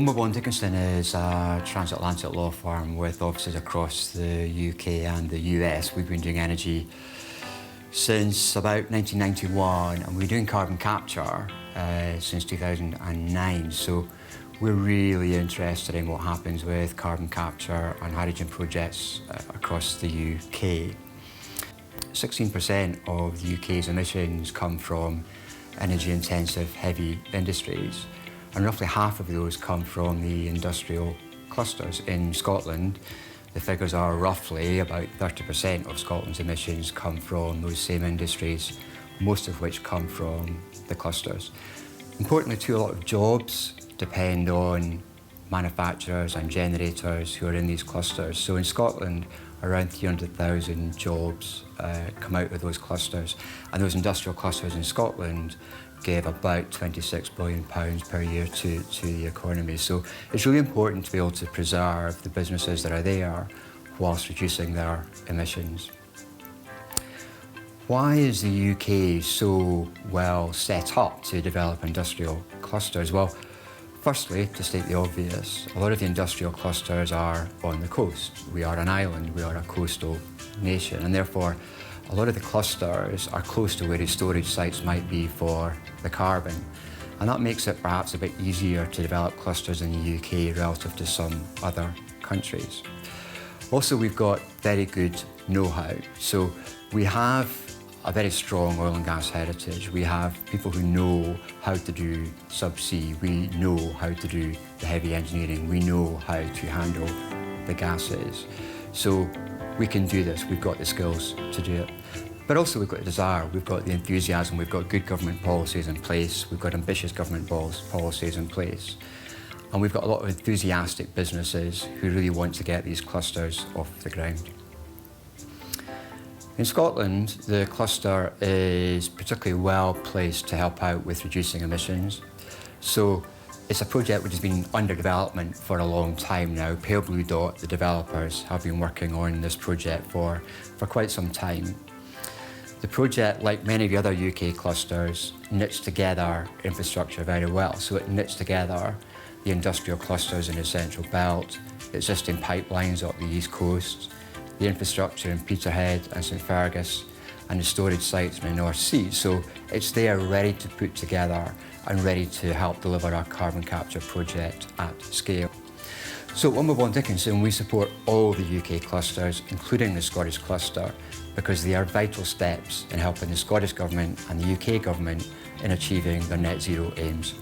Womble Dickenson is a transatlantic law firm with offices across the UK and the US. We've been doing energy since about 1991, and we're doing carbon capture since 2009. So we're really interested in what happens with carbon capture and hydrogen projects across the UK. 16% of the UK's emissions come from energy-intensive heavy industries, and roughly half of those come from the industrial clusters. In Scotland, the figures are roughly about 30% of Scotland's emissions come from those same industries, most of which come from the clusters. Importantly too, a lot of jobs depend on manufacturers and generators who are in these clusters. So in Scotland, around 300,000 jobs come out of those clusters, and those industrial clusters in Scotland gave about £26 billion per year to the economy. So it's really important to be able to preserve the businesses that are there whilst reducing their emissions. Why is the UK so well set up to develop industrial clusters? Well, firstly, to state the obvious, a lot of the industrial clusters are on the coast. We are an island, we are a coastal nation, and therefore a lot of the clusters are close to where the storage sites might be for the carbon. And that makes it perhaps a bit easier to develop clusters in the UK relative to some other countries. Also, we've got very good know-how. So we have a very strong oil and gas heritage. We have people who know how to do subsea. We know how to do the heavy engineering. We know how to handle the gases. So we can do this. We've got the skills to do it. But also we've got the desire, we've got the enthusiasm, we've got good government policies in place, we've got ambitious government policies in place. And we've got a lot of enthusiastic businesses who really want to get these clusters off the ground. In Scotland, the cluster is particularly well placed to help out with reducing emissions. So it's a project which has been under development for a long time now. Pale Blue Dot, the developers, have been working on this project for quite some time. The project, like many of the other UK clusters, knits together infrastructure very well. So it knits together the industrial clusters in the Central Belt, existing pipelines up the East Coast, the infrastructure in Peterhead and St Fergus, and the storage sites in the North Sea. So it's there ready to put together and ready to help deliver our carbon capture project at scale. So at Womble Dickenson, we support all the UK clusters, including the Scottish cluster, because they are vital steps in helping the Scottish Government and the UK Government in achieving their net zero aims.